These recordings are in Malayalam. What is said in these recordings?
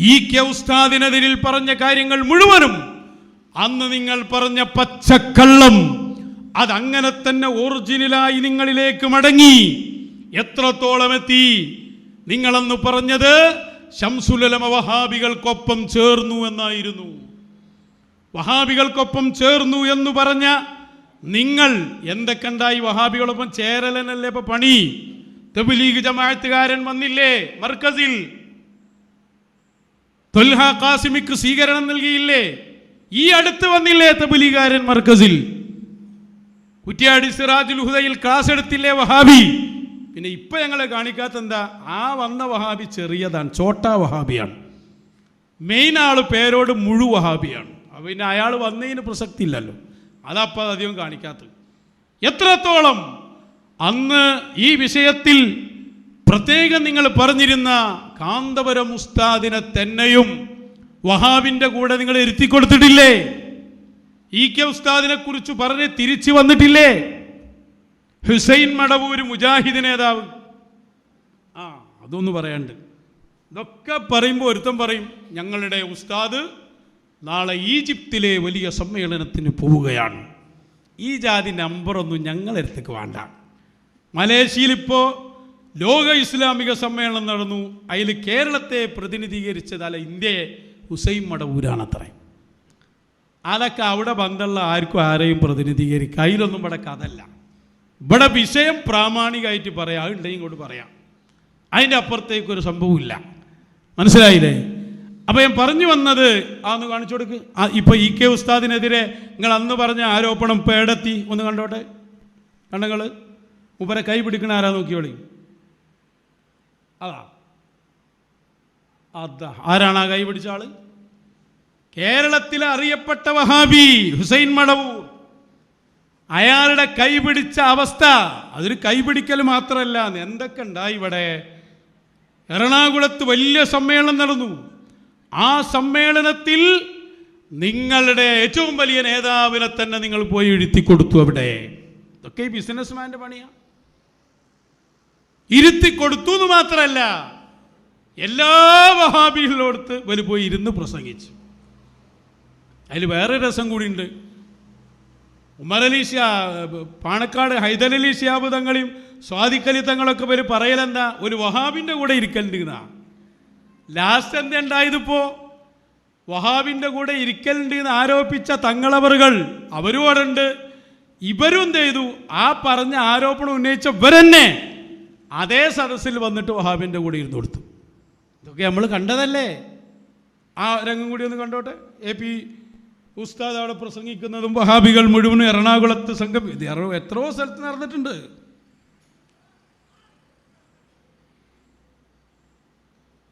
ഇ.കെ. ഉസ്താദിനെതിരിൽ പറഞ്ഞ കാര്യങ്ങൾ മുഴുവനും അന്ന് നിങ്ങൾ പറഞ്ഞ പച്ചക്കള്ളം അതങ്ങനെ തന്നെ ഒറിജിനലായി നിങ്ങളിലേക്ക് മടങ്ങി. എത്രത്തോളം എത്തി? നിങ്ങളന്ന് പറഞ്ഞത് ശംസുൽ ഉലമ വഹാബികൾക്കൊപ്പം ചേർന്നു എന്നായിരുന്നു. വഹാബികൾക്കൊപ്പം ചേർന്നു എന്ന് പറഞ്ഞ നിങ്ങൾ എന്തൊക്കെ ഉണ്ടായി? വഹാബികളൊപ്പം ചേരലനല്ലേ ഇപ്പൊ പണി? തബ്ലീഗ് ജമാഅത്തുകാരൻ വന്നില്ലേ മർക്കസിൽ? ത്വൽഹ ഖാസിമിക്ക് സ്വീകരണം നൽകിയില്ലേ? ഈ അടുത്ത് വന്നില്ലേ തബ്ലീഗുകാരൻ മർക്കസിൽ? കുറ്റ്യാടി സിറാജുൽ ഹുദയിൽ ക്ലാസ് എടുത്തില്ലേ വഹാബി? പിന്നെ ഇപ്പൊ ഞങ്ങളെ കാണിക്കാത്ത എന്താ? ആ വന്ന വഹാബി ചെറിയതാണ്, ചോട്ടാ വഹാബിയാണ്. മെയിൻ ആള് പേരോട് മുഴു വഹാബിയാണ്. പിന്നെ അയാൾ വന്നതിന് പ്രസക്തി ഇല്ലല്ലോ, അതപ്പോൾ അധികം കാണിക്കാത്തത്. എത്രത്തോളം അന്ന് ഈ വിഷയത്തിൽ പ്രത്യേകം നിങ്ങൾ പറഞ്ഞിരുന്ന കാന്തപുരം ഉസ്താദിനെ തന്നെയും വഹാബിന്റെ കൂടെ നിങ്ങൾ ഇരുത്തി കൊടുത്തിട്ടില്ലേ? ഇ.കെ. ഉസ്താദിനെ കുറിച്ച് പറഞ്ഞ് തിരിച്ചു വന്നിട്ടില്ലേ? ഹുസൈൻ മടവൂര് മുജാഹിദ് നേതാവ്, അതൊന്ന് പറയാണ്ട്. ഇതൊക്കെ പറയുമ്പോൾ ഒരുത്തം പറയും ഞങ്ങളുടെ ഉസ്താദ് നാളെ ഈജിപ്തിലെ വലിയ സമ്മേളനത്തിന് പോവുകയാണ്. ഈ ജാതി നമ്പറൊന്നും ഞങ്ങളടുത്തേക്ക് വേണ്ട. മലേഷ്യയിൽ ഇപ്പോൾ ലോക ഇസ്ലാമിക സമ്മേളനം നടന്നു. അതിൽ കേരളത്തെ പ്രതിനിധീകരിച്ചത് അല്ല ഇന്ത്യയെ ഹുസൈൻ മടവൂരാണത്രേ. അതൊക്കെ അവിടെ ബന്ധമുള്ള ആർക്കും ആരെയും പ്രതിനിധീകരിക്കുക, അതിലൊന്നും ഇവിടെ കഥല്ല. ഇവിടെ വിഷയം പ്രാമാണികമായിട്ട് പറയാം, അതുണ്ടെങ്കിൽ ഇങ്ങോട്ട് പറയാം. അതിൻ്റെ അപ്പുറത്തേക്കൊരു സംഭവമില്ല. മനസ്സിലായില്ലേ? അപ്പോൾ ഞാൻ പറഞ്ഞു വന്നത് ഒന്ന് കാണിച്ചു കൊടുക്ക്. ഇപ്പോൾ ഇ.കെ. ഉസ്താദിനെതിരെ നിങ്ങൾ അന്ന് പറഞ്ഞ ആരോപണം പേടെത്തി ഒന്ന് കണ്ടോട്ടെ. കണ്ടങ്ങൾ മുപ്പരെ കൈ പിടിക്കണ ആരാ നോക്കിയോളി. അതാ ആരാണ് ആ കൈ പിടിച്ച ആള്? കേരളത്തിലെ അറിയപ്പെട്ട വഹാബി ഹുസൈൻ മടവൂർ. അയാളുടെ കൈ പിടിച്ച അവസ്ഥ അതൊരു കൈപിടിക്കൽ മാത്രമല്ല, എന്തൊക്കെ ഉണ്ടായി ഇവിടെ. എറണാകുളത്ത് വലിയ സമ്മേളനം നടന്നു. ആ സമ്മേളനത്തിൽ നിങ്ങളുടെ ഏറ്റവും വലിയ നേതാവിനെ തന്നെ നിങ്ങൾ പോയി ഇരുത്തി കൊടുത്തു. അവിടെ ഇതൊക്കെ ഈ ബിസിനസ്മാൻ്റെ പണിയാണ്. ഇരുത്തി കൊടുത്തു എന്ന് മാത്രമല്ല, എല്ലാ വഹാബികളോടത്ത് വല് പോയി ഇരുന്ന് പ്രസംഗിച്ചു. അതിൽ വേറെ രസം കൂടിയുണ്ട്. ഉമർ അലി പാണക്കാട് ഹൈദരലി ശിഹാബ് തങ്ങളെയും സ്വാദിഖലി തങ്ങളൊക്കെ പേര് പറയലെന്താ, ഒരു വഹാബിൻ്റെ കൂടെ ഇരിക്കലുണ്ട്. ലാസ്റ്റ് എന്താ ഉണ്ടായതിപ്പോൾ? വഹാബിൻ്റെ കൂടെ ഇരിക്കലുണ്ട് എന്ന് ആരോപിച്ച തങ്ങളവറുകൾ അവരും അവിടെ ഉണ്ട്. ഇവരും എന്ത് ചെയ്തു? ആ പറഞ്ഞ ആരോപണം ഉന്നയിച്ചവരെന്നെ അതേ സദസ്സിൽ വന്നിട്ട് വഹാബിൻ്റെ കൂടെ ഇരുന്ന് കൊടുത്തു. ഇതൊക്കെ നമ്മൾ കണ്ടതല്ലേ. ആ രംഗം കൂടി ഒന്ന് കണ്ടോട്ടെ. എ.പി. ഉസ്താദ് അവിടെ പ്രസംഗിക്കുന്നതും വഹാബികൾ മുഴുവനും എറണാകുളത്ത് സംഘം എത്രയോ സ്ഥലത്ത് നടന്നിട്ടുണ്ട്.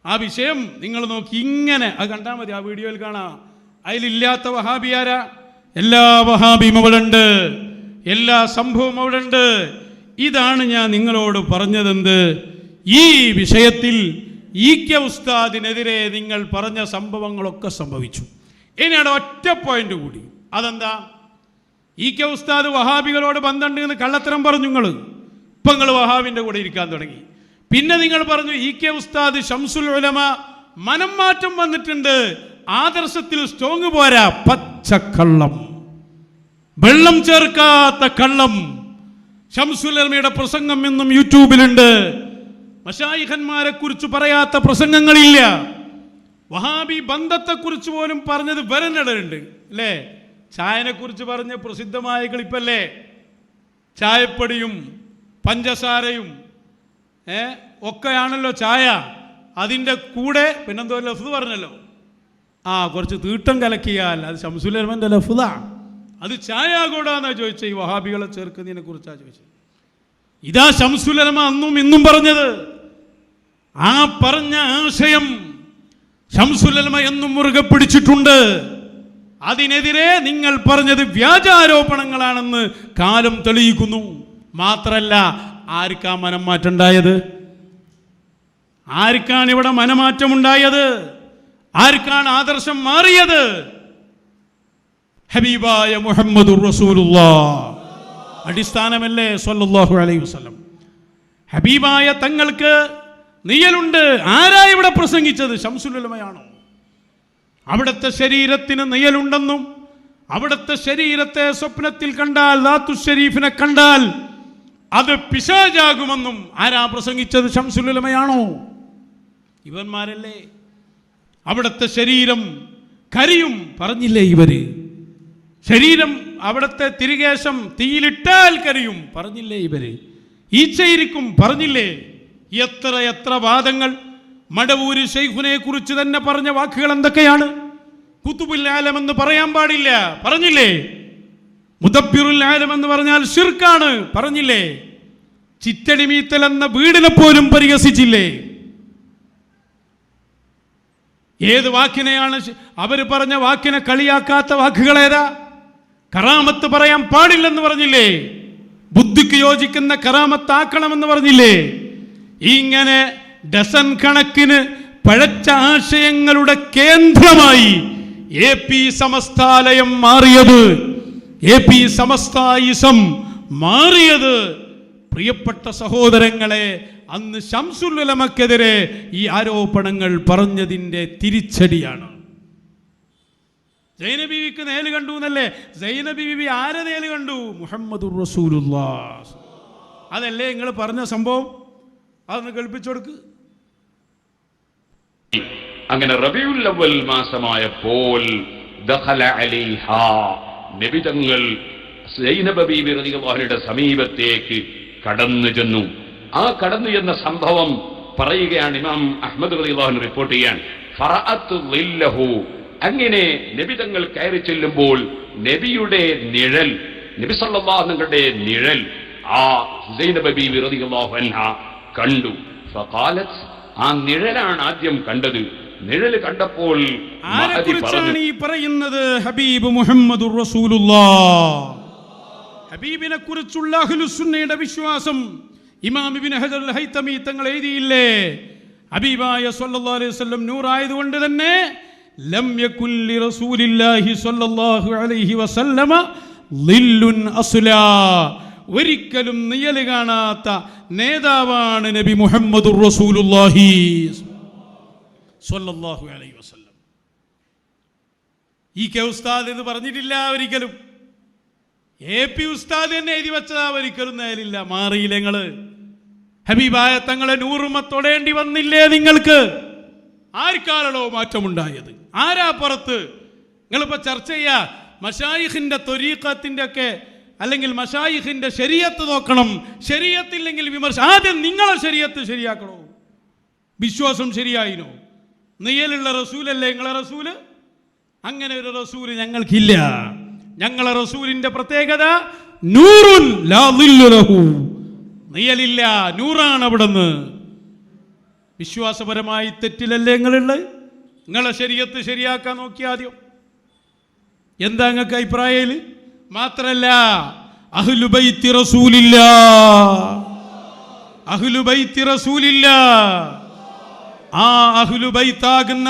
ആ വിഷയം നിങ്ങൾ നോക്കി ഇങ്ങനെ അത് കണ്ടാൽ മതി. ആ വീഡിയോയിൽ കാണാം. അതിലില്ലാത്ത വഹാബി ആരാ? എല്ലാ വഹാബിയും അവിടെ ഉണ്ട്, എല്ലാ സംഭവവും അവിടെ ഉണ്ട്. ഇതാണ് ഞാൻ നിങ്ങളോട് പറഞ്ഞതെന്ത്, ഈ വിഷയത്തിൽ ഇ.കെ. ഉസ്താദിനെതിരെ നിങ്ങൾ പറഞ്ഞ സംഭവങ്ങളൊക്കെ സംഭവിച്ചു. ഇനിയാണ് ഒറ്റ പോയിന്റ് കൂടി. അതെന്താ? ഇ.കെ. ഉസ്താദ് വഹാബികളോട് ബന്ധമുണ്ട് എന്ന് കള്ളത്തരം പറഞ്ഞു. ഇപ്പം നിങ്ങൾ വഹാബിൻ്റെ കൂടെ ഇരിക്കാൻ തുടങ്ങി. പിന്നെ നിങ്ങൾ പറഞ്ഞു ഇ.കെ. ഉസ്താദ് ശംസുൽ ഉലമ മനം മാറ്റം വന്നിട്ടുണ്ട്, ആദർശത്തിൽ സ്ട്രോങ് പോരാ. പച്ചക്കള്ളം, വെള്ളം ചേർക്കാത്ത കള്ളം. ശംസുൽ ഉലമയുടെ പ്രസംഗം എന്നും യൂട്യൂബിലുണ്ട്. മശായിഖന്മാരെ കുറിച്ച് പറയാത്ത പ്രസംഗങ്ങളില്ല. വഹാബി ബന്ധത്തെക്കുറിച്ച് പോലും പറഞ്ഞത് വരനിടയുണ്ട് അല്ലേ? ചായനെ കുറിച്ച് പറഞ്ഞ പ്രസിദ്ധമായ ക്ലിപ്പല്ലേ? ചായപ്പൊടിയും പഞ്ചസാരയും ഒക്കെയാണല്ലോ ചായ. അതിൻ്റെ കൂടെ പിന്നെന്തോ ലഫ്ദ് പറഞ്ഞല്ലോ, കുറച്ച് തീട്ടം കലക്കിയാൽ അത് ശംസുൽ ഉലമയുടെ ലഫ്ദാണ്. അത് ചായ കൂടാന്നാ ചോദിച്ചത്. ഈ വഹാബികളെ ചേർക്കുന്നതിനെ കുറിച്ചാണ് ചോദിച്ചത്. ഇതാ ശംസുൽ ഉലമ അന്നും ഇന്നും പറഞ്ഞത്. ആ പറഞ്ഞ ആശയം ശംസുൽ ഉലമ എന്നും മുറുകെ പിടിച്ചിട്ടുണ്ട്. അതിനെതിരെ നിങ്ങൾ പറഞ്ഞത് വ്യാജാരോപണങ്ങളാണെന്ന് കാലം തെളിയിക്കുന്നു. മാത്രല്ല, ആർക്കാ മനംമാറ്റം ഉണ്ടായത്? ആർക്കാണ് ഇവിടെ മനമാറ്റമുണ്ടായത്? ആർക്കാണ് ആദർശം മാറിയത്? ഹബീബായ മുഹമ്മദുർ റസൂലുള്ളാഹ് അടിസ്ഥാനമല്ലേ സ്വല്ലല്ലാഹു അലൈഹി വസല്ലം. ഹബീബായ തങ്ങൾക്ക് നിയലുണ്ട്. ആരാ ഇവിടെ പ്രസംഗിച്ചത്? ശംസുൽ ഉലമയാണോ? അവിടുത്തെ ശരീരത്തിന് നിഴലുണ്ടെന്നും അവിടുത്തെ ശരീരത്തെ സ്വപ്നത്തിൽ കണ്ടാൽ ദാത്തു ശരീഫിനെ കണ്ടാൽ അത് പിശാചാകുമെന്നും ആരാ പ്രസംഗിച്ചത്? ശംസുൽ ഉലമയാണോ? ഇവന്മാരല്ലേ? അവിടുത്തെ ശരീരം കരിയും പറഞ്ഞില്ലേ ഇവര്? ശരീരം അവിടുത്തെ തിരികേശം തീയിലിട്ടാൽ കരിയും പറഞ്ഞില്ലേ ഇവര്? ഈച്ചയിരിക്കും പറഞ്ഞില്ലേ? എത്ര എത്ര വാദങ്ങൾ! മടവൂര് ശൈഖുനെ കുറിച്ച് തന്നെ പറഞ്ഞ വാക്കുകൾ എന്തൊക്കെയാണ്? കുതുബുൽ ആലം എന്ന് പറയാൻ പാടില്ല പറഞ്ഞില്ലേ? മുദബ്ബിറുൽ ആലം എന്ന് പറഞ്ഞാൽ ശിർക്കാണ് പറഞ്ഞില്ലേ? ചിറ്റടിമീത്തൽ എന്ന വീടിനെ പോലും പരിഹസിച്ചില്ലേ? ഏത് വാക്കിനെയാണ് അവർ പറഞ്ഞ വാക്കിനെ കളിയാക്കാത്ത വാക്കുകളേതാ? കറാമത്ത് പറയാൻ പാടില്ലെന്ന് പറഞ്ഞില്ലേ? ബുദ്ധിക്ക് യോജിക്കുന്ന കറാമത്താക്കണമെന്ന് പറഞ്ഞില്ലേ? ഇങ്ങനെ ഡസൻ കണക്കിന് പഴച്ച ആശയങ്ങളുടെ കേന്ദ്രമായി AP സമസ്താലയം മാറിയത്, AP സമസ്തായിസം മാറിയത്, പ്രിയപ്പെട്ട സഹോദരങ്ങളെ, അന്ന് ശംസുൽ ഉലമക്കെതിരെ ഈ ആരോപണങ്ങൾ പറഞ്ഞതിൻ്റെ തിരിച്ചടിയാണ്. സൈനബ് ബീവിക്ക് നേല് കണ്ടു എന്നല്ലേ? സൈനബ് ബീവി ആരെ നേല് കണ്ടു? മുഹമ്മദുർ റസൂലുള്ളാഹ്. അതല്ലേ നിങ്ങൾ പറഞ്ഞ സംഭവം? അതൊന്ന് കേൾപ്പിച്ചു കൊടുക്ക്. അങ്ങനെ റബീഉൽ അവ്വൽ മാസമായപ്പോൾ ദഖല അലൈഹാ, നബി തങ്ങൾ സൈനബ ബീവി റളിയല്ലാഹു അൻഹയുടെ സമീപത്തേക്ക് കടന്നു ചെന്നു. ആ കടന്നു ചെന്ന സംഭവം പറയുകയാണ് ഇമാം അഹ്മദ് റളിയല്ലാഹു അൻഹു റിപ്പോർട്ട് ചെയ്യാൻ. ഫറഅത്ത് ളില്ലഹു, അങ്ങനെ നബി തങ്ങൾ കയറി ചെല്ലുമ്പോൾ നബിയുടെ നിഴൽ, നബി സല്ലല്ലാഹു അലൈഹി വസല്ലമയുടെ നിഴൽ ആ സൈനബ ബീവി റളിയല്ലാഹു അൻഹ കണ്ടു. ഫഖാലത്ത്, ആ നിഴലാണ് ആദ്യം കണ്ടത്. നിഴൽ കണ്ടപ്പോൾ ആരെക്കുറിച്ചാണ് ഈ പറയുന്നത്? ഹബീബ് മുഹമ്മദുർ റസൂലുള്ളാഹ്. ഹബീബിനെ കുറിച്ചുള്ള അഹ്ലുസുന്നയുടെ വിശ്വാസം ഇമാം ഇബ്നു ഹജർ അൽ ഹൈതമി തങ്ങൾ എഴുതിയില്ലേ? ഹബീബായ സ്വല്ലല്ലാഹു അലൈഹി വസല്ലം നൂറായതുകൊണ്ട് തന്നെ ലം യകുൽ ലി റസൂലില്ലാഹി സ്വല്ലല്ലാഹു അലൈഹി വസല്ലമ ളില്ലുൻ അസ്ലാ, ഒരിക്കലും നിഴല് കാണാത്ത നേതാവാണ് നബി മുഹമ്മദുർ റസൂലുള്ളാഹി സ്വല്ലല്ലാഹു അലൈഹി വസല്ലം. ഈ കെ ഉസ്താദ് ഇത് പറഞ്ഞിട്ടില്ല ഒരിക്കലും. AP ഉസ്താദ് തന്നെ എഴുതി വെച്ചതാ, ഒരിക്കലും നേരില്ല. മാറിയില്ല നിങ്ങള്. ഹബീബായ തങ്ങളെ നൂറുമ തൊടേണ്ടി വന്നില്ലേ നിങ്ങൾക്ക്? ആർക്കാണോ മാറ്റമുണ്ടായത്? ആരാ പുറത്ത്? നിങ്ങളിപ്പോ ചർച്ച ചെയ്യാ മശായിഖിന്റെ ത്വരീഖത്തിന്റെ ഒക്കെ, അല്ലെങ്കിൽ മശായിഖിന്റെ ശരീഅത്ത് നോക്കണം. ശരീഅത്തില്ലെങ്കിൽ വിമർശനം. ആദ്യം നിങ്ങളെ ശരീഅത്ത് ശരിയാക്കണോ? വിശ്വാസം ശരിയായിനോ? നിഴലുള്ള റസൂലല്ലേ നിങ്ങളെ റസൂല്? അങ്ങനെ ഒരു റസൂല് ഞങ്ങൾക്കില്ല. ഞങ്ങളെ റസൂലിന്റെ പ്രത്യേകത നൂറുൻ ലാ ളില്ലു ലഹു, നിഴലില്ല, നൂറാണ് അവിടുന്ന്. വിശ്വാസപരമായി തെറ്റിലല്ലേ നിങ്ങളുള്ളത്? നിങ്ങളെ ശരീഅത്ത് ശരിയാക്കാൻ നോക്കിയ ആദ്യം എന്താ നിങ്ങൾക്ക് അഭിപ്രായം? മാത്രല്ല അഹ്ലു ബൈത്തി റസൂലില്ലാഹ്, അഹ്ലു ബൈത്തി റസൂലില്ലാഹ്, ആ അഹ്ലു ബൈത്താകുന്ന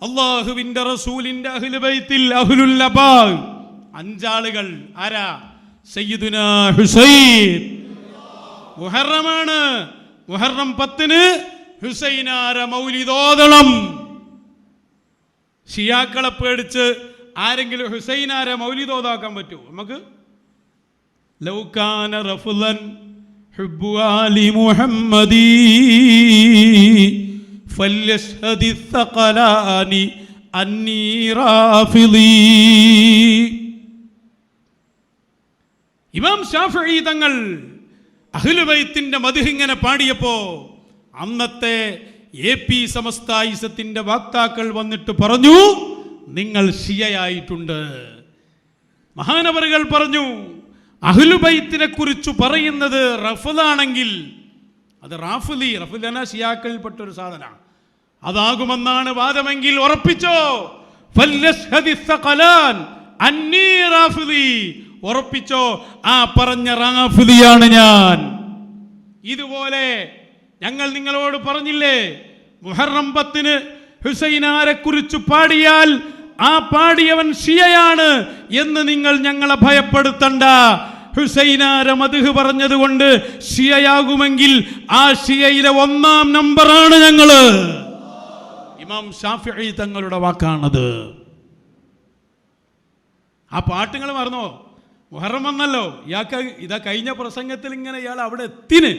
അല്ലാഹുവിന്റെ റസൂലിന്റെ അഹ്ലു ബൈത്തിൽ അഹ്ലുൽ അബാദ് 5 ആളുകൾ ആരാ? സയ്യിദുനാ ഹുസൈൻ. മുഹറമാണ്, മുഹറം 10-ന് ഹുസൈനാര മൗലിദോദളം. ഷിയാക്കളെ പേടിച്ച് ആരെങ്കിലും ഹുസൈനാര മൗലിദോദാക്കാൻ പറ്റുമോ നമുക്ക്? ലൗകാന റഫ്ളൻ ഹുബ്ബു ആലി മുഹമ്മദി ഫല്യശ്ഹദി ثقലാനി അന്നീ റാഫിളി. ഇമാം ശാഫിഈ തങ്ങൾ അഹ്ലു ബൈത്തിന്റെ മദ്ഹ് ഇങ്ങനെ പാടിയപ്പോ അന്നത്തെ AP സമസ്തായിസത്തിന്റെ വക്താക്കൾ വന്നിട്ട് പറഞ്ഞു, നിങ്ങൾ ഷിയയായിട്ടുണ്ട്. മഹാനവറുകൾ പറഞ്ഞു, അഹ്ലു ബൈത്തിനെ കുറിച്ച് പറയുന്നത് റഫ്ളാണെങ്കിൽ അത് റാഫിളി, റഫ്ളന ഷിയാക്കളിൽപ്പെട്ട ഒരു സാധന അതാകുമെന്നാണ് വാദമെങ്കിൽ ഉറപ്പിച്ചോ. ഫല്യശ്ഹദി ثقലാൻ അന്നീ റാഫിളി, ഉറപ്പിച്ചോ, ആ പറഞ്ഞ റാഫിളിയാണ് ഞാൻ. ഇതുപോലെ ഞങ്ങൾ നിങ്ങളോട് പറഞ്ഞില്ലേ, മുഹറം 10-ന് ഹുസൈനാരെ കുറിച്ച് പാടിയാൽ ആ പാടിയവൻ ഷിയയാണ് എന്ന് നിങ്ങൾ ഞങ്ങളെ ഭയപ്പെടുത്തണ്ട. ഹുസൈനാര മദ്ഹ് പറഞ്ഞതുകൊണ്ട് ഷിയയാകുമെങ്കിൽ ആ ഷിയയിലെ 1-ാം നമ്പറാണ് ഞങ്ങള്. ഇമാം ശാഫിഈ തങ്ങളുടെ വാക്കാണത്. ആ പാട്ടുകൾ മറന്നോ? മുഹറം വന്നല്ലോ, ഇയാൾക്ക് ഇതാ കഴിഞ്ഞ പ്രസംഗത്തിൽ ഇങ്ങനെ ഇയാൾ അവിടെ എത്തിന്.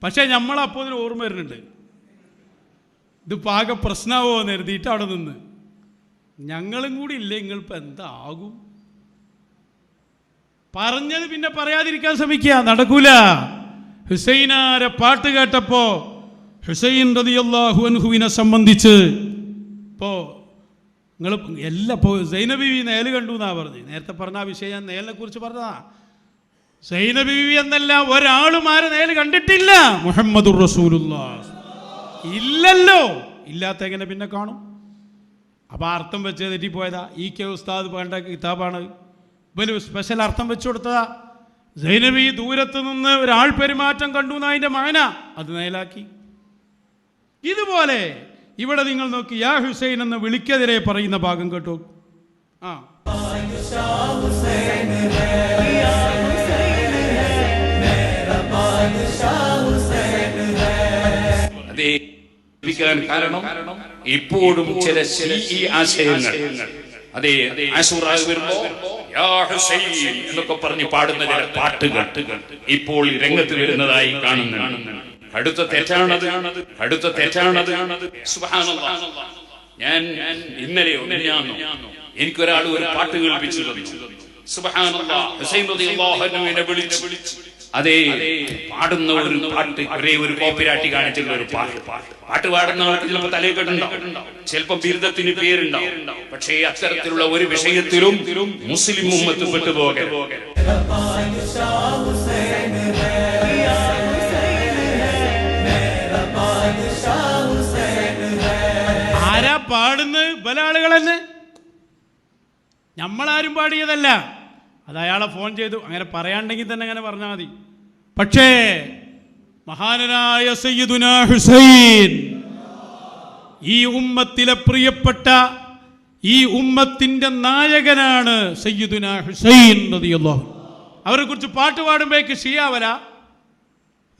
പക്ഷേ നമ്മളപ്പോൾ ഇതിന് ഓർമ്മ വരുന്നുണ്ട്, ഇത് പാക പ്രശ്നമാവോ എന്ന് എഴുതിയിട്ട് അവിടെ നിന്ന്. ഞങ്ങളും കൂടി ഇല്ലേ നിങ്ങളിപ്പോൾ എന്താകും? പറഞ്ഞത് പിന്നെ പറയാതിരിക്കാൻ ശ്രമിക്കുക, നടക്കൂല. ഹുസൈനാരെ പാട്ട് കേട്ടപ്പോ ഹുസൈൻ റളിയല്ലാഹു അൻഹുവിനെ സംബന്ധിച്ച് ഇപ്പോൾ നിങ്ങൾ എല്ലാം ഇപ്പോൾ സൈനബ് ബീവി നേല് കണ്ടു എന്നാ പറഞ്ഞു. നേരത്തെ പറഞ്ഞ ആ വിഷയം ഞാൻ നേലിനെ കുറിച്ച് പറഞ്ഞതാ. സൈനബ് ബീവി എന്നല്ല ഒരാളും ആരെ നേല് കണ്ടിട്ടില്ല. മുഹമ്മദുർ റസൂലുള്ളാഹ് ഇല്ലല്ലോ, ഇല്ലാത്ത എങ്ങനെ പിന്നെ കാണും? അപ്പോൾ അർത്ഥം വെച്ച് തെറ്റിപ്പോയതാ. കെ ഉസ്താദ് വേണ്ട കിതാബാണ്, ഇവന് സ്പെഷ്യൽ അർത്ഥം വെച്ചു കൊടുത്തതാ. സൈനബി ദൂരത്ത് നിന്ന് ഒരാൾ പെരുമാറ്റം കണ്ടു എന്നതിൻ്റെ മാന അത് നേലാക്കി. ഇതുപോലെ ഇവിടെ നിങ്ങൾ നോക്കി, യാ ഹുസൈൻ എന്ന് വിളിക്കെതിരെ പറയുന്ന ഭാഗം കേട്ടോ. ആ അതേ കാരണം ഇപ്പോഴും ചില ആശയങ്ങൾ അതെ അശൂറാ വരുമ്പോ യാ ഹുസൈൻ എന്നൊക്കെ പറഞ്ഞ് പാടുന്ന ചില പാട്ടുകൾ ഇപ്പോൾ രംഗത്ത് വരുന്നതായി കാണുന്നുണ്ട്. അടുത്ത തെറ്റാണത്. സുബ്ഹാനല്ലാഹ്, ഞാൻ ഇന്നലെയോ എനിക്കൊരാൾ ഒരു പാട്ട് കേൾപ്പിച്ചു തന്നു. സുബ്ഹാനല്ലാഹ്, ഹുസൈൻ റളിയല്ലാഹു അൻഹുവിനെ വിളിച്ചു അതേ പാടുന്ന ഒരു പാട്ട്, ഒരേ ഒരു കോപ്പിരാട്ടി കാണിച്ചുള്ള ഒരു പാട്ട് പാടുന്ന ആൾക്ക് ചിലപ്പോൾ തലയിൽ കെട്ടുണ്ടാവും, ചിലപ്പോൾ ബിരുദത്തിന് പേരുണ്ടാവും. പക്ഷേ അത്തരത്തിലുള്ള ഒരു വിഷയത്തിലും മുസ്ലിം ഉമ്മത്ത് പെട്ടുപോകരുത്. ആരാ പാടുന്നത്? പല ആളുകൾ തന്നെ, നമ്മളാരും പാടിയതല്ല. അത് അയാളെ ഫോൺ ചെയ്തു, അങ്ങനെ പറയാണ്ടെങ്കിൽ തന്നെ അങ്ങനെ പറഞ്ഞാൽ മതി. പക്ഷേ മഹാനായ സയ്യിദുനാ ഹുസൈൻ, ഈ ഉമ്മത്തിലെ പ്രിയപ്പെട്ട, ഈ ഉമ്മത്തിന്റെ നായകനാണ് സയ്യിദുനാ ഹുസൈൻ റളിയല്ലാഹു. അവരെ കുറിച്ച് പാട്ട് പാടുമ്പോഴേക്ക് ഷിയാവല.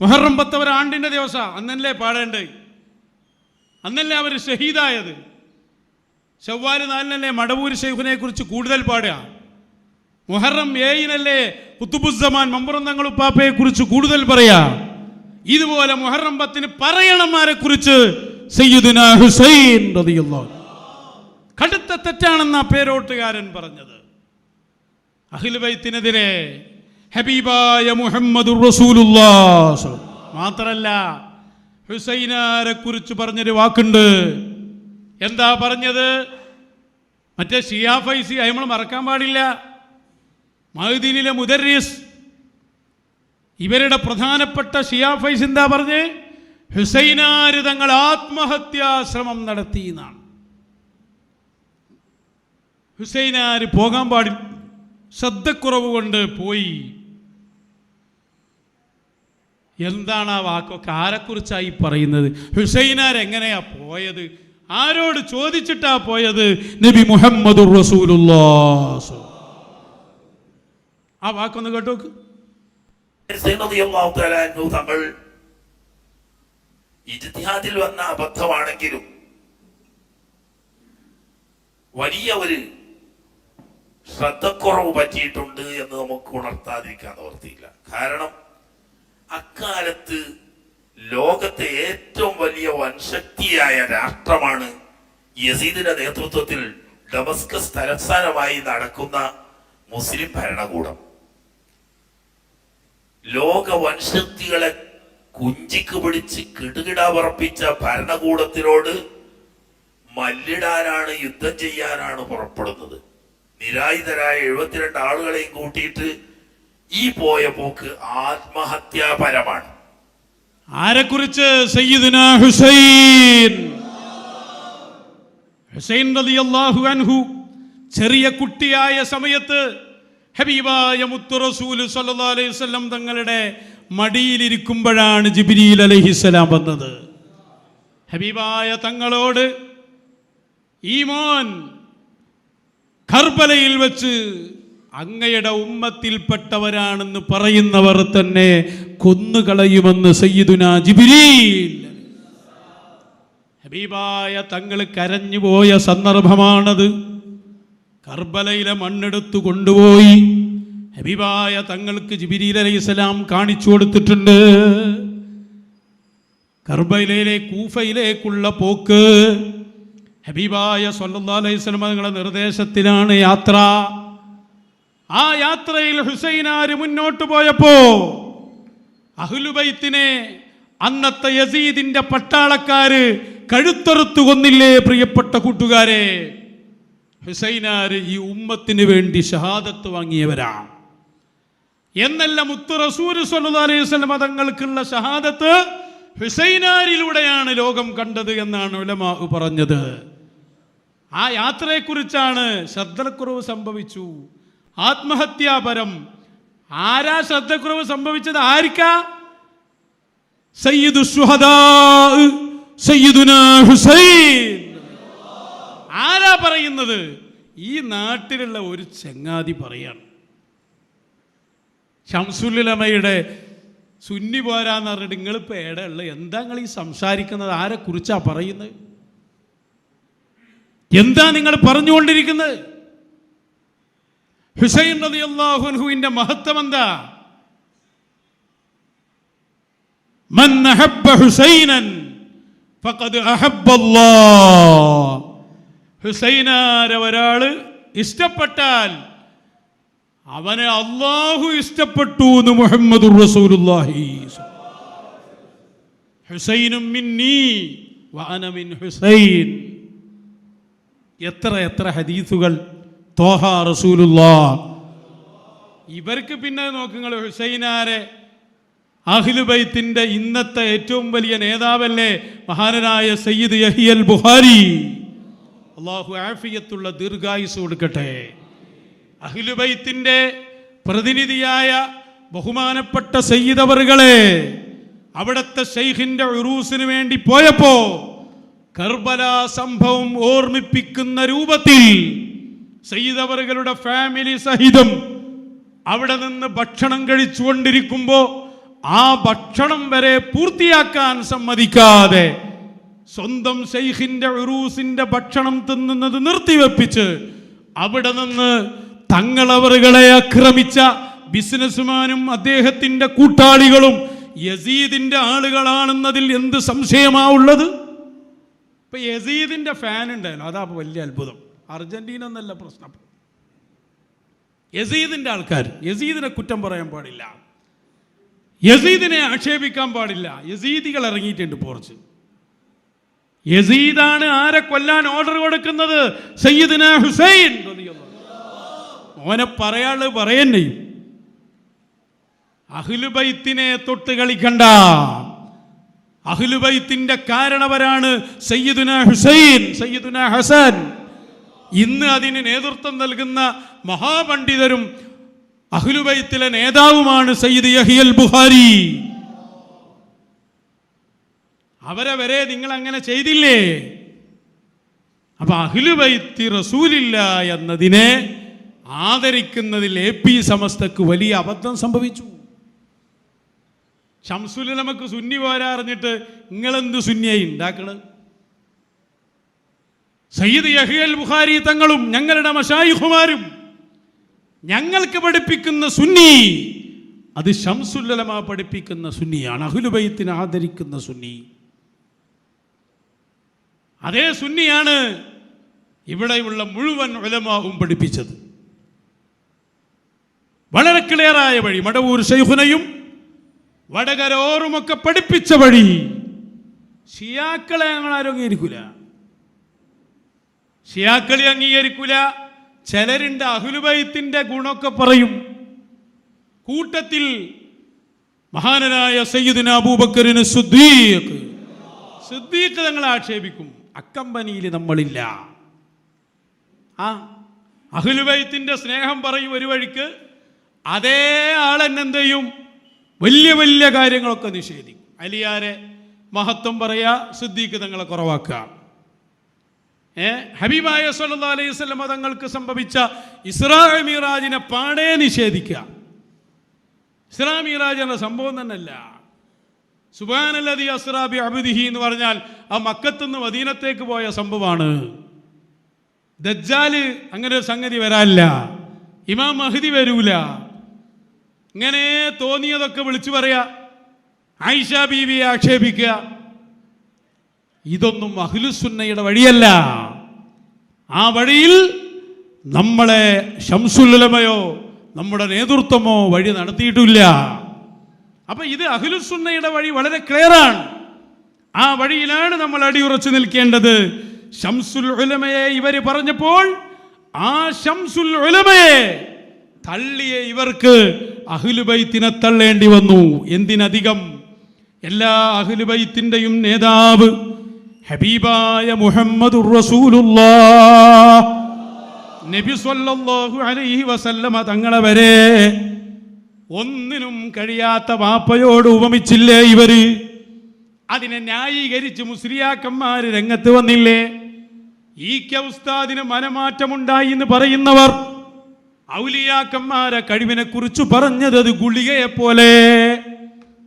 മുഹറം 10 ആണ്ടിന്റെ ദിവസം അന്നല്ലേ പാടേണ്ടത്, അന്നല്ലേ അവർ ഷഹീദായത്. ശവ്വാൽ 4 മടവൂർ ശൈഖിനെ കുറിച്ച് കൂടുതൽ പാടുക. മുഹറം 7 കുത്തുബുസ്സമാൻ മമ്പുറം തങ്ങൾ ഉപ്പാപ്പയെ കുറിച്ച് കൂടുതൽ പറയാ. ഇതുപോലെ മുഹറം 10 പറയണമാരെ കുറിച്ച് സയ്യിദുനാ ഹുസൈൻ റളിയല്ലാഹു. കടുത്ത തെറ്റാണെന്ന പേരോട്ടുകാരൻ പറഞ്ഞത്. അഹ്ലു ബൈത്തിനെതിരെ ഹബീബായ മുഹമ്മദുർ റസൂലുള്ളാഹ് മാത്രല്ല ഹുസൈനാരെ കുറിച്ച് പറഞ്ഞൊരു വാക്കുണ്ട്. എന്താ പറഞ്ഞത്? മറ്റേ ഷിയാ ഫൈസി, നമ്മൾ മറക്കാൻ പാടില്ല. മഅ്ദിനിലെ മുദർരിസ്, ഇവരുടെ പ്രധാനപ്പെട്ട ഷിയാ ഫൈസ് എന്താ പറഞ്ഞ്? ഹുസൈനാര് തങ്ങൾ ആത്മഹത്യാശ്രമം നടത്തി എന്നാണ്. ഹുസൈനാര് പോകാൻ പാടില്ല, ശ്രദ്ധക്കുറവ് കൊണ്ട് പോയി. എന്താണ് ആ വാക്കൊക്കെ? ആരെക്കുറിച്ചായി പറയുന്നത്? ഹുസൈനാർ എങ്ങനെയാ പോയത്? ആരോട് ചോദിച്ചിട്ടാ പോയത്? നബി മുഹമ്മദുർ റസൂലുള്ളാഹ്. ആ വാക്കൊന്ന് കേട്ടോക്ക്. തങ്ങൾ ഇജ്തിഹാദിൽ വന്ന അബദ്ധമാണെങ്കിലും വലിയ ഒരു ശ്രദ്ധക്കുറവ് പറ്റിയിട്ടുണ്ട് എന്ന് നമുക്ക് ഉണർത്താതിരിക്കാൻ നിവൃത്തിയില്ല. കാരണം അക്കാലത്ത് ലോകത്തെ ഏറ്റവും വലിയ വൻശക്തിയായ രാഷ്ട്രമാണ് യസീദിന്റെ നേതൃത്വത്തിൽ ഡമസ്കസ് തലസ്ഥാനമായി നടക്കുന്ന മുസ്ലിം ഭരണകൂടം. ലോക വൻശക്തികളെ കുഞ്ചിക്ക് പിടിച്ച് കിടുകിട പറപ്പിച്ച ഭരണകൂടത്തിനോട് മല്ലിടാനാണ്, യുദ്ധം ചെയ്യാനാണ് പുറപ്പെടുന്നത്. നിരായുധരായ 72 ആളുകളെയും കൂട്ടിയിട്ട് ഈ പോയ പോക്ക് ആത്മഹത്യാപരമാണ്. ആരെക്കുറിച്ച്? സയ്യിദുനാ ഹുസൈൻ. ഹുസൈൻ റളിയല്ലാഹു അൻഹു ചെറിയ കുട്ടിയായ സമയത്ത് ഹബീബായ മുത്തു റസൂൽ സല്ലല്ലാഹു അലൈഹി വസല്ലം തങ്ങളുടെ മടിയിലിരിക്കുമ്പോഴാണ് ജിബ്രീൽ അലൈഹിസ്സലാം വന്നത്. ഹബീബായ തങ്ങളോട് ഈ മോൻ കർബലയിൽ വെച്ച് അങ്ങയുടെ ഉമ്മത്തിൽപ്പെട്ടവരാണെന്ന് പറയുന്നവർ തന്നെ കൊന്നുകളയുമെന്ന് സയ്യിദുനാ ജിബ്രീൽ. ഹബീബായ തങ്ങൾ കരഞ്ഞുപോയ സന്ദർഭമാണത്. കർബലയിലെ മണ്ണെടുത്തു കൊണ്ടുപോയി ഹബീബായ തങ്ങൾക്ക് ജിബ്രീൽ അലൈഹിസ്സലാം കാണിച്ചു കൊടുത്തിട്ടുണ്ട്. കർബലയിലെ കൂഫയിലേക്കുള്ള പോക്ക് ഹബീബായ സ്വല്ലല്ലാഹു അലൈഹി വസല്ലം തങ്ങളുടെ നിർദ്ദേശത്തിലാണ് യാത്ര. ആ യാത്രയിൽ ഹുസൈനാര് മുന്നോട്ട് പോയപ്പോ അഹ്ലുബൈത്തിനെ അന്നത്തെ യസീദിന്റെ പട്ടാളക്കാര് കഴുത്തറുത്തു കൊന്നില്ലേ പ്രിയപ്പെട്ട കൂട്ടുകാരെ? ഹുസൈനാര് ഈ ഉമ്മത്തിന് വേണ്ടി ഷഹാദത്ത് വാങ്ങിയവരാ എന്നല്ല മുത്തു റസൂൽ സ്വല്ലല്ലാഹു അലൈഹി വസല്ലം തങ്ങൾക്കുള്ള ഷഹാദത്ത് ഹുസൈനാരിലൂടെയാണ് ലോകം കണ്ടത് എന്നാണ് ഉലമാ പറഞ്ഞത്. ആ യാത്രയെക്കുറിച്ചാണ് ശ്രദ്ധക്കുറവ് സംഭവിച്ചു, ആത്മഹത്യാപരം. ആരാ ശ്രദ്ധക്കുറവ് സംഭവിച്ചത്? ആർക്കാ? സയ്യിദു ശുഹദാ സയ്യിദുനാ ഹുസൈൻ. ആരാ പറയുന്നത്? ഈ നാട്ടിലുള്ള ഒരു ചങ്ങാതി പറയാണ്. ശംസുലുലമയുടെ സുന്നി പോരാന്ന് പറഞ്ഞിട്ട് നിങ്ങൾ പേടയുള്ള എന്താ നിങ്ങൾ ഈ സംസാരിക്കുന്നത്? ആരെ കുറിച്ചാ പറയുന്നത്? എന്താ നിങ്ങൾ പറഞ്ഞുകൊണ്ടിരിക്കുന്നത്? ഹുസൈൻ റളിയല്ലാഹു അൻഹുവിന്റെ മഹത്വം എന്താ? മൻ അഹബ്ബ ഹുസൈനൻ ഫഖദ് അഹബ്ബല്ലാഹ്. ഹുസൈനാരെ ഒരാള് ഇഷ്ടപ്പെട്ടാൽ അവനെ അല്ലാഹു ഇഷ്ടപ്പെട്ടു എന്ന് മുഹമ്മദുർ റസൂലുള്ളാഹി. ഹുസൈനും മിന്നീ വഅന മിൻ ഹുസൈൻ. എത്ര എത്ര ഹദീസുകൾ തോഹ റസൂലുള്ളാഹ്. ഇവർക്ക് പിന്നെ നോക്കുങ്ങൾ, ഹുസൈനാരെ അഹ്ലുബൈത്തിന്റെ ഇന്നത്തെ ഏറ്റവും വലിയ നേതാവല്ലേ മഹാനായ സയ്യിദ് യഹ്യൽ ബുഖാരി. അല്ലാഹു ആഫിയത്തുള്ള ദീർഘായുസ് കൊടുക്കട്ടെ. അഹ്ലുബൈത്തിന്റെ പ്രതിനിധിയായ ബഹുമാനപ്പെട്ട സയ്യിദ് അവറുകളെ അവിടുത്തെ ശൈഖിന്റെ ഉറൂസിന് വേണ്ടി പോയപ്പോ കർബല സംഭവം ഓർമ്മിപ്പിക്കുന്ന രൂപത്തിൽ സയ്യിദ് അവറുകളുടെ ഫാമിലി സഹിതം അവിടെ നിന്ന് ഭക്ഷണം കഴിച്ചുകൊണ്ടിരിക്കുമ്പോ ആ ഭക്ഷണം വരെ പൂർത്തിയാക്കാൻ സമ്മതിക്കാതെ സ്വന്തം ശൈഖിന്റെ ഉറൂസിന്റെ ഭക്ഷണം തിന്നുന്നത് നിർത്തിവെപ്പിച്ച് അവിടെ നിന്ന് തങ്ങളവറുകളെ ആക്രമിച്ച ബിസിനസ്മാനും അദ്ദേഹത്തിന്റെ കൂട്ടാളികളും യസീദിന്റെ ആളുകളാണെന്നതിൽ എന്ത് സംശയമാ ഉള്ളത്? ഇപ്പൊ യസീദിന്റെ ഫാൻ ഉണ്ടായിരുന്നു, അതാ വലിയ അത്ഭുതം. അർജന്റീന എന്നല്ല പ്രശ്നം, യസീദിന്റെ ആൾക്കാർ. യസീദിനെ കുറ്റം പറയാൻ പാടില്ല, യസീദിനെ ആക്ഷേപിക്കാൻ പാടില്ല. യസീദികൾ ഇറങ്ങിയിട്ടുണ്ട് പോർച്ച്. യസീദാണ് ആരെ കൊല്ലാൻ ഓർഡർ കൊടുക്കുന്നത്? സയ്യിദുന ഹുസൈൻ. ഓനെ പറയാള് പറയന്നെ. അഹ്ലുബൈത്തിനെ തൊട്ട് കളിക്കണ്ട. അഹ്ലുബൈത്തിന്റെ കാരണവരാണ് സയ്യിദുന ഹുസൈൻ, സയ്യിദുന ഹസൻ. ഇന്ന് അതിന് നേതൃത്വം നൽകുന്ന മഹാപണ്ഡിതരും അഹ്ലുബൈത്തിലെ നേതാവുമാണ് സയ്യിദ് യഹ്യൽ ബുഖാരി. അവരെ വരെ നിങ്ങൾ അങ്ങനെ ചെയ്തില്ലേ? അപ്പൊ അഹ്ലുബൈത്തി റസൂലില്ല എന്നതിനെ ആദരിക്കുന്നതിൽ AP സമസ്തക്ക് വലിയ അബദ്ധം സംഭവിച്ചു. ശംസുലുലമക്ക് സുന്നി പോരാ അറിഞ്ഞിട്ട് നിങ്ങളെന്ത് സുന്നിയായി ഉണ്ടാക്കണത്? സയ്യിദ് യഹ്യൽ ബുഖാരി തങ്ങളും ഞങ്ങളുടെ മശായിഖുമാരും ഞങ്ങൾക്ക് പഠിപ്പിക്കുന്ന സുന്നി അത് ശംസുലുലമ പഠിപ്പിക്കുന്ന സുന്നിയാണ്, അഹ്ലുബൈത്തിനെ ആദരിക്കുന്ന സുന്നി. അതേ സുന്നിയാണ് ഇവിടെയുള്ള മുഴുവൻ ഉലമാവും പഠിപ്പിച്ചത്. വളരെ ക്ലിയറായ വഴി. മടവൂർ ശൈഖുനയും വടകര ഓറുമൊക്കെ പഠിപ്പിച്ച വഴി. ഷിയാക്കളെ ഞങ്ങൾ ആരും അംഗീകരിക്കൂല, ഷിയാക്കളെ അംഗീകരിക്കൂല. ചിലരുണ്ട് അഹ്ലുബൈത്തിന്റെ ഗുണമൊക്കെ പറയും. കൂട്ടത്തിൽ മഹാനായ സയ്യിദുന അബൂബക്കറിന് സിദ്ദീഖ് തങ്ങളെ ആക്ഷേപിക്കും. അക്കമ്പനിയിൽ നമ്മളില്ല. അഹ്ലുബൈത്തിന്റെ സ്നേഹം പറയും ഒരു വഴിക്ക്, അതേ ആളെന്നെന്ത് ചെയ്യും? വലിയ വലിയ കാര്യങ്ങളൊക്കെ നിഷേധിക്കും. അലിയാരെ മഹത്വം പറയാ, സിദ്ദീഖ് തങ്ങളെ കുറവാക്കുക. ഹബീബായ സല്ലല്ലാഹു അലൈഹി വസല്ലം തങ്ങൾക്ക് സംഭവിച്ച ഇസ്രാ മിറാജിനെ പാടേ നിഷേധിക്കുക. ഇസ്രാ മിറാജ് എന്ന സംഭവം തന്നെയല്ല. സുബ്ഹാനല്ലദീ അസ്റാ ബി അബ്ദിഹി എന്ന് പറഞ്ഞാൽ ആ മക്കത്തുനിന്ന് മദീനത്തേക്ക് പോയ സംഭവമാണ്. ദജ്ജാല് അങ്ങനെ ഒരു സംഗതി വരാനില്ല, ഇമാം മഹ്ദി വരൂല, ഇങ്ങനെ തോന്നിയതൊക്കെ വിളിച്ചു പറയാ, ആയിഷ ബീവിയെ ആക്ഷേപിക്കുക. ഇതൊന്നും അഹ്ലുസുന്നയുടെ വഴിയല്ല. ആ വഴിയിൽ നമ്മളെ ശംസുൽ ഉലമയോ നമ്മുടെ നേതൃത്വമോ വഴി നടത്തിയിട്ടില്ല. അപ്പൊ ഇത് അഹ്ലുസുന്നയുടെ വഴി വളരെ ക്ലിയറാണ്. ആ വഴിയിലാണ് നമ്മൾ അടിയുറച്ചു നിൽക്കേണ്ടത്. ശംസുൽ ഉലമയെ ഇവര് പറഞ്ഞപ്പോൾ ആ ശംസുൽ ഉലമയെ തള്ളിയ ഇവർക്ക് അഹ്ലുബൈത്തിനെ തള്ളേണ്ടി വന്നു. എന്തിനധികം, എല്ലാ അഹ്ലുബൈത്തിന്റെയും നേതാവ് ഹബീബായ മുഹമ്മദുർ റസൂലുള്ളാഹ് നബി സല്ലല്ലാഹു അലൈഹി വസല്ലമ തങ്ങളെ വരെ ഒന്നിനും കഴിയാത്ത വാപ്പയോട് ഉപമിച്ചില്ലേ ഇവര്? അതിനെ ന്യായീകരിച്ച് മുസ്ലിയാക്കന്മാര് രംഗത്ത് വന്നില്ലേ? ഈ ഉസ്താദിന് മനമാറ്റമുണ്ടായി എന്ന് പറയുന്നവർ ഔലിയാക്കന്മാരെ കഴിവിനെ കുറിച്ച് പറഞ്ഞത് അത് ഗുളികയെ പോലെ.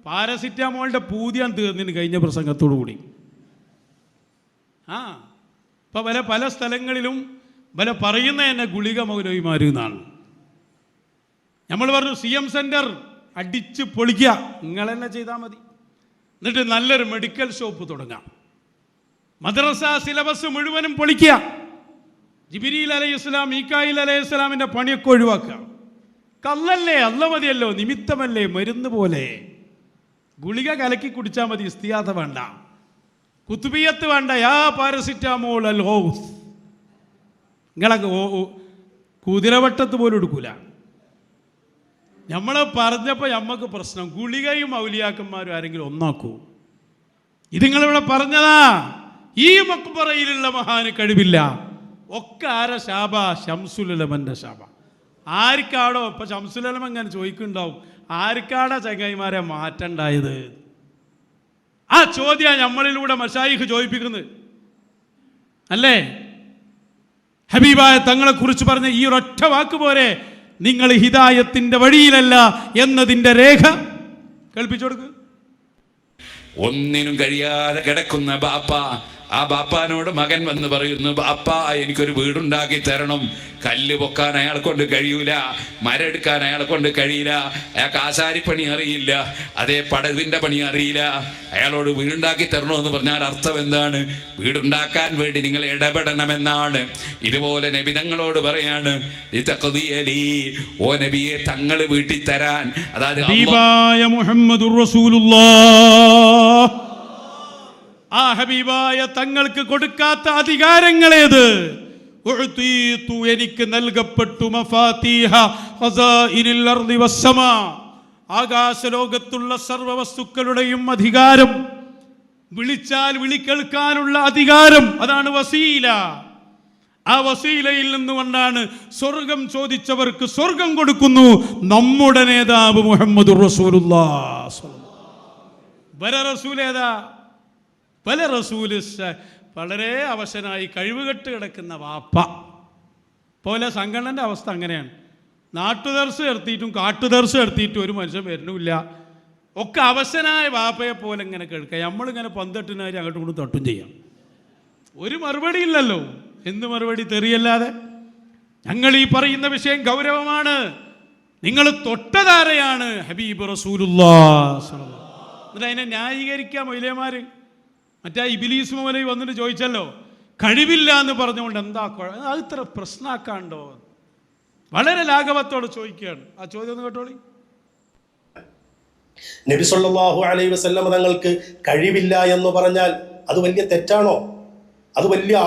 പാരസിറ്റാമോളുടെ പൂതിയാൻ തീർന്നിന് കഴിഞ്ഞ പ്രസംഗത്തോടു കൂടി. ഇപ്പൊ പല സ്ഥലങ്ങളിലും പറയുന്ന തന്നെ ഗുളിക മൗലവിമാര് എന്നാണ്. നമ്മൾ പറഞ്ഞു CM സെന്റർ അടിച്ച് പൊളിക്കുക, നിങ്ങൾ തന്നെ ചെയ്താൽ മതി. എന്നിട്ട് നല്ലൊരു മെഡിക്കൽ ഷോപ്പ് തുടങ്ങാം. മദ്രസ സിലബസ് മുഴുവനും പൊളിക്കുക. ജിബ്രീൽ അലൈഹിസ്സലാം, മീകായിൽ അലൈഹിസ്സലാമിന്റെ പണിയൊക്കെ ഒഴിവാക്കുക. കല്ലല്ലേ, അല്ല മതിയല്ലോ, നിമിത്തമല്ലേ, മരുന്ന് പോലെ. ഗുളിക കലക്കി കുടിച്ചാൽ മതി, ഇസ്തിയാത വേണ്ട, കുത്തുബിയത്ത് വേണ്ട, യാ പാരസിറ്റാമോൾ അൽ ഹൗസ്. നിങ്ങളെ കുതിരവട്ടത്ത് പോലും എടുക്കൂല. നമ്മൾ പറഞ്ഞപ്പോൾ നമ്മക്ക് പ്രശ്നം, ഗുളികയും ഔലിയാക്കന്മാരും ആരെങ്കിലും ഒന്നാക്കൂ. ഇത് നിങ്ങളിവിടെ പറഞ്ഞതാ. ഈ മക്ബറയിലുള്ള മഹാന് കഴിവില്ല. ഒക്കെ ആരെ ശാപ? ശംസുൽ ഉലമന്റെ ശാപ. ആർക്കാടോ ഇപ്പൊ ശംസുൽ ഉലമ എങ്ങനെ ചോദിക്കുന്നുണ്ടാവും, ആർക്കാടാ ചങ്ങായിമാരെ മാറ്റണ്ടായത്? ആ ചോദ്യം നമ്മളിലൂടെ മശായിഖ് ചോദിപ്പിക്കുന്നത് അല്ലേ? ഹബീബായ തങ്ങളെ കുറിച്ച് പറഞ്ഞ ഈ ഒരൊറ്റ വാക്ക് പോരെ നിങ്ങൾ ഹിദായത്തിന്റെ വഴിയിലല്ല എന്നതിന്റെ രേഖ കേൾപ്പിച്ചു കൊടുക്കുക. ഒന്നിനും കഴിയാതെ കിടക്കുന്ന ബാപ്പ, ആ ബാപ്പാനോട് മകൻ വന്ന് പറയുന്നു, ബാപ്പ എനിക്കൊരു വീടുണ്ടാക്കി തരണം. കല്ല് പൊക്കാൻ അയാളെ കൊണ്ട് കഴിയൂല, മരം എടുക്കാൻ അയാളെ കൊണ്ട് കഴിയില്ല, അയാൾക്ക് ആശാരിപ്പണി അറിയില്ല, അതേ പടവിന്റെ പണി അറിയില്ല. അയാളോട് വീടുണ്ടാക്കി തരണമെന്ന് പറഞ്ഞാൽ അർത്ഥം എന്താണ്? വീടുണ്ടാക്കാൻ വേണ്ടി നിങ്ങൾ ഇടപെടണമെന്നാണ്. ഇതുപോലെ നബി തങ്ങളോട് പറയാണ്, ഓ നബിയെ തങ്ങൾ വീട്ടിൽ തരാൻ, അതായത് മുഹമ്മദുർ റസൂലുള്ളാഹ് ആ ഹബീബായ തങ്ങൾക്ക് കൊടുക്കാത്ത അധികാരങ്ങളേത്? എനിക്ക് നൽകപ്പെട്ടു മഫാതീഹ ഖസാഇനിൽ അർളി വസ്സമാ, ആകാശലോകത്തുള്ള സർവ്വ വസ്തുക്കളുടെയും അധികാരം, വിളിച്ചാൽ വിളി കേൾക്കാനുള്ള അധികാരം, അതാണ് വസീല. ആ വസീലയിൽ നിന്നുകൊണ്ടാണ് സ്വർഗം ചോദിച്ചവർക്ക് സ്വർഗം കൊടുക്കുന്നു നമ്മുടെ നേതാവ് മുഹമ്മദുർ റസൂലുള്ളാഹ്. വര റസൂലേതാ? പല റസൂല് വളരെ അവശനായി കഴിവുകെട്ട് കിടക്കുന്ന വാപ്പ പോലെ. സംഘടനൻ്റെ അവസ്ഥ അങ്ങനെയാണ്. നാട്ടുദർസ് എടുത്തിട്ടും കാട്ടുദർസ് എടുത്തിട്ടും ഒരു മനുഷ്യൻ വരുന്നില്ല. ഒക്കെ അവശനായ വാപ്പയെ പോലെ ഇങ്ങനെ കേൾക്കുക. നമ്മളിങ്ങനെ പന്തെട്ടിനായി അങ്ങോട്ടും ഇങ്ങോട്ടും തട്ടും ചെയ്യാം. ഒരു മറുപടി ഇല്ലല്ലോ. എന്ത് മറുപടി? തെറിയല്ലാതെ. ഞങ്ങൾ ഈ പറയുന്ന വിഷയം ഗൗരവമാണ്. നിങ്ങൾ തൊട്ടതാരെയാണ്? ഹബീബ് റസൂലുള്ളാഹ്. എന്നിട്ട് അതിനെ ന്യായീകരിക്കാം മൗലവിമാര്. മറ്റേ ഇബ്ലീസ് മൗലവി വന്നിട്ട് ചോദിച്ചല്ലോ, കഴിവില്ല എന്ന് പറഞ്ഞുകൊണ്ട് എന്താ അത് ഇത്ര പ്രശ്നമാക്കാണ്ടോ? വളരെ ലാഘവത്തോടെ ചോദിക്കുകയാണ്. ആ ചോദ്യം ഒന്ന് കേട്ടോളി. നബി സല്ലല്ലാഹു അലൈഹി വസല്ലം തങ്ങൾക്ക് കഴിവില്ല എന്ന് പറഞ്ഞാൽ അത് വലിയ തെറ്റാണോ? അത് വലിയ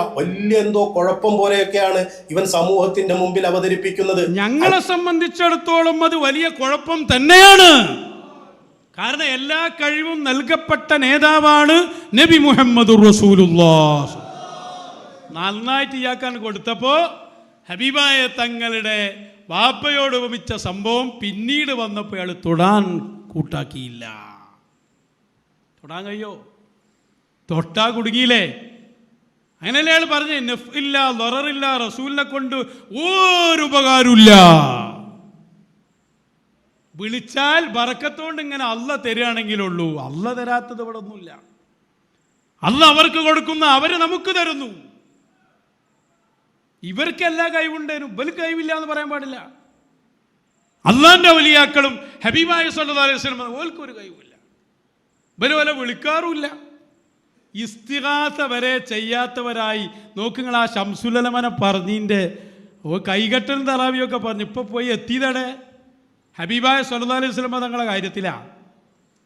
എന്തോ കുഴപ്പം പോലെയൊക്കെയാണ് ഇവൻ സമൂഹത്തിന്റെ മുമ്പിൽ അവതരിപ്പിക്കുന്നത്. ഞങ്ങളെ സംബന്ധിച്ചിടത്തോളം അത് വലിയ കുഴപ്പം തന്നെയാണ്. കാരണം എല്ലാ കഴിവും നൽകപ്പെട്ട നേതാവാണ് നബി മുഹമ്മദുർ റസൂലുള്ളാഹ്. നന്നായിട്ട് ഇയാക്കാൻ കൊടുത്തപ്പോ ഹബീബായ തങ്ങളുടെ വാപ്പയോട് ഉപമിച്ച സംഭവം പിന്നീട് വന്നപ്പോൾ അയാൾ തൊടാൻ കൂട്ടാക്കിയില്ല. തൊടാൻ കഴിയോ? തൊട്ടാ കുടുങ്ങിയില്ലേ? അങ്ങനെയല്ലേ അയാൾ പറഞ്ഞേ, നഫ്ഇല്ല ദററില്ല, റസൂലിനെ കൊണ്ട് ഒരു ഉപകാരമില്ല. വിളിച്ചാൽ ബറക്കത്തോണ്ട് ഇങ്ങനെ അല്ല തരികയാണെങ്കിലുള്ളൂ. അല്ല തരാത്തത് ഇവിടെ ഒന്നുമില്ല. അല്ല അവർക്ക് കൊടുക്കുന്ന അവര് നമുക്ക് തരുന്നു. ഇവർക്ക് എല്ലാ കഴിവുണ്ടേനും ഇവർക്ക് കഴിവില്ല എന്ന് പറയാൻ പാടില്ല. അള്ളാന്റെ ഔലിയാക്കളും ഹബീബായ സല്ലല്ലാഹു അലൈഹി വസല്ലം ഓൽക്ക് ഒരു കഴിവില്ല, ഇവര് പോലെ വിളിക്കാറുമില്ല. ഇസ്തിഗാസ വരെ ചെയ്യാത്തവരായി നോക്കുങ്ങൾ. ആ ശംസുലമനെ പറഞ്ഞതിൻ്റെ കൈകെട്ടലും തറാവിയൊക്കെ പറഞ്ഞു ഇപ്പോൾ പോയി എത്തിയതടെ ഹബീബായ സല്ലല്ലാഹു അലൈഹി വസല്ലം തങ്ങളുടെ കാര്യത്തിലാണ്.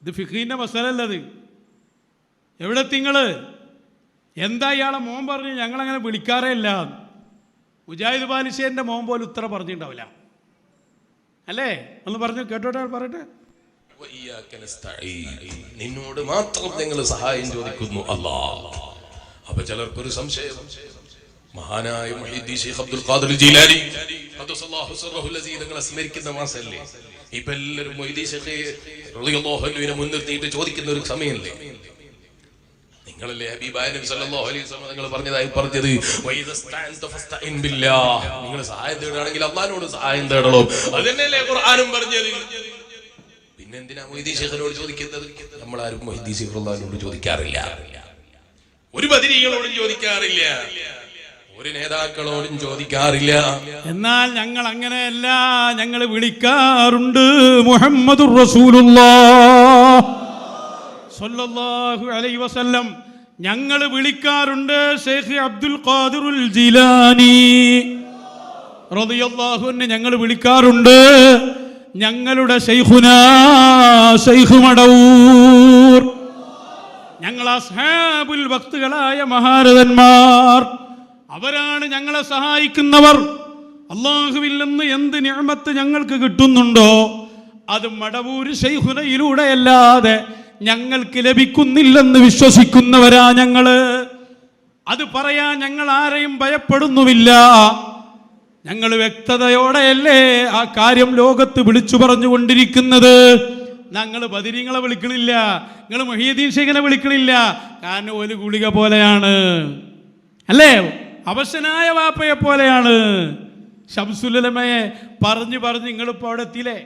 ഇത് ഫിഖീൻ്റെ മസലല്ലത്. എവിടെ നിങ്ങൾ എന്താ ഇയാളെ മോൻ പറഞ്ഞു ഞങ്ങളങ്ങനെ വിളിക്കാറേ ഇല്ല. മുജാഹിദ് ബാലിശ്ശേരിൻ്റെ മോൻ പോലും ഉത്തരം പറഞ്ഞിട്ടുണ്ടാവില്ല അല്ലേ? ഒന്ന് പറഞ്ഞു കേട്ടോട്ടെ, പറയട്ടെ. നിന്നോട് മാത്രം ഞങ്ങൾ സഹായം ചോദിക്കുന്നു അല്ലാഹ്. അപ്പൊ ചിലർക്കൊരു സംശയം, മഹാനായ മുഹീദ്ദീൻ ശൈഖ് അബ്ദുൽ ഖാദിർ ജീലാനി ഖദ്ദസല്ലാഹു സിർറഹു അല്ലസീ തങ്ങളെ സ്മരിക്കുന്ന മാസല്ലേ ഇപ്പൊ എല്ലാവരും മുഹീദ്ദീൻ ശൈഖ് റളിയല്ലാഹു അൻഹുവിനെ മുൻനിർത്തിയിട്ട് ചോദിക്കുന്ന ഒരു സമയമല്ലേ? നിങ്ങളല്ലേ ഹബീബായ നബി സല്ലല്ലാഹു അലൈഹി വസല്ലം നിങ്ങൾ പറഞ്ഞത് വൈദസ്തഅൻത ഫസ്തഇൻ ബില്ലാഹ്, നിങ്ങൾ സഹായം തേടുകയാണെങ്കിൽ അല്ലാഹുവിനോട് സഹായം തേടണം. അതന്നെയല്ലേ ഖുർആനും പറഞ്ഞത്. പിന്നെന്തിനാ മുഹീദ്ദീൻ ശൈഖിനോട് ചോദിക്കുന്നത്? നമ്മളാരും മുഹീദ്ദീൻ ശൈഖ് റളിയല്ലാഹുവിനോട് ചോദിക്കാറില്ല, ഒരു ബദരീകളോടും ചോദിക്കാറില്ല, ഒരു നേതാക്കളോടും ചോദിക്കാറില്ല. എന്നാൽ ഞങ്ങൾ അങ്ങനെയല്ല, ഞങ്ങൾ വിളിക്കാറുണ്ട് മുഹമ്മദുർ റസൂലുള്ളാഹ് സ്വല്ലല്ലാഹു അലൈഹി വസല്ലം. ഞങ്ങൾ വിളിക്കാറുണ്ട് ശൈഖ് അബ്ദുൽ ഖാദിറുൽ ജീലാനി റളിയല്ലാഹു അൻഹു, ഞങ്ങൾ വിളിക്കാറുണ്ട് ഞങ്ങളുടെ ശൈഖുനാ ശൈഖ് മടവൂർ. ഞങ്ങൾ അസ്ഹാബുൽ വഖ്തുകളായ മഹാരഥന്മാർ, അവരാണ് ഞങ്ങളെ സഹായിക്കുന്നവർ. അല്ലാഹുവിൽ നിന്ന് എന്ത് നിഅമത്ത് ഞങ്ങൾക്ക് കിട്ടുന്നുണ്ടോ അത് മടവൂർ ശൈഖുനയിലൂടെയല്ലാതെ ഞങ്ങൾക്ക് ലഭിക്കുന്നില്ലെന്ന് വിശ്വസിക്കുന്നവരാ ഞങ്ങള്. അത് പറയാൻ ഞങ്ങൾ ആരെയും ഭയപ്പെടുന്നുമില്ല. ഞങ്ങൾ വ്യക്തതയോടെയല്ലേ ആ കാര്യം ലോകത്ത് വിളിച്ചു പറഞ്ഞുകൊണ്ടിരിക്കുന്നത്. ഞങ്ങൾ ബദരീങ്ങളെ വിളിക്കണില്ല, നിങ്ങൾ മുഹീദ്ദീൻ ശൈഖിനെ വിളിക്കണില്ല. കാരണം ഒരു ഗുളിക പോലെയാണ് അല്ലേ, അവശനായ വാപ്പയെ പോലെയാണ്. ശംസുലമയെ പറഞ്ഞു നിങ്ങളിപ്പോൾ അവിടെ എത്തിയില്ലേ?